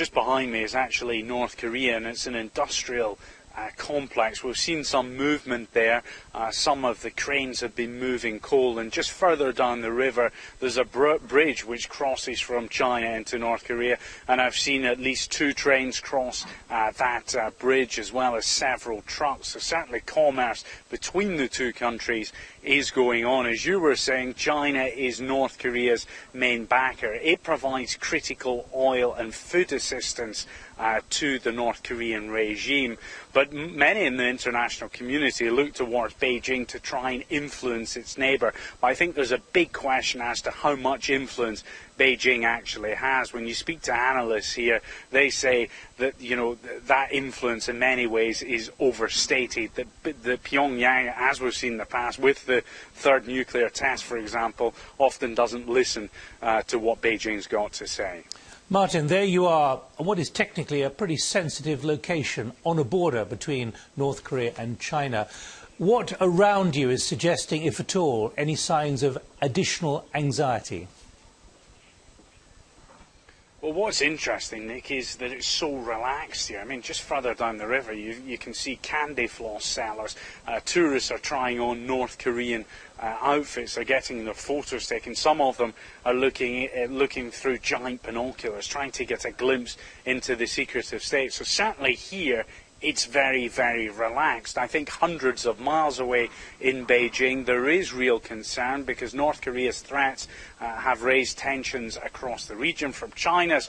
just behind me is actually North Korea, and it's an industrial complex. We've seen some movement there. Some of the cranes have been moving coal, and just further down the river there's a bridge which crosses from China into North Korea, and I've seen at least 2 trains cross that bridge, as well as several trucks. So certainly commerce between the two countries is going on. As you were saying, China is North Korea's main backer. It provides critical oil and food assistance to the North Korean regime. But many in the international community look towards Beijing to try and influence its neighbour. But I think there's a big question as to how much influence Beijing actually has. When you speak to analysts here, they say that, you know, that influence in many ways is overstated. That the Pyongyang, as we've seen in the past, with the 3rd nuclear test, for example, often doesn't listen to what Beijing's got to say. Martin, there you are, what is technically a pretty sensitive location on a border between North Korea and China. What around you is suggesting, if at all, any signs of additional anxiety? Well, what's interesting, Nick, is that it's so relaxed here. I mean, just further down the river, you can see candy floss sellers. Tourists are trying on North Korean outfits, are getting their photos taken. Some of them are looking through giant binoculars, trying to get a glimpse into the secretive state. So certainly here, it's very, very relaxed. I think hundreds of miles away in Beijing, there is real concern because North Korea's threats have raised tensions across the region. From China's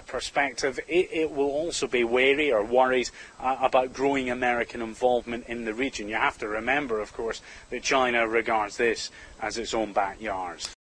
perspective, it will also be wary or worried about growing American involvement in the region. You have to remember, of course, that China regards this as its own backyard.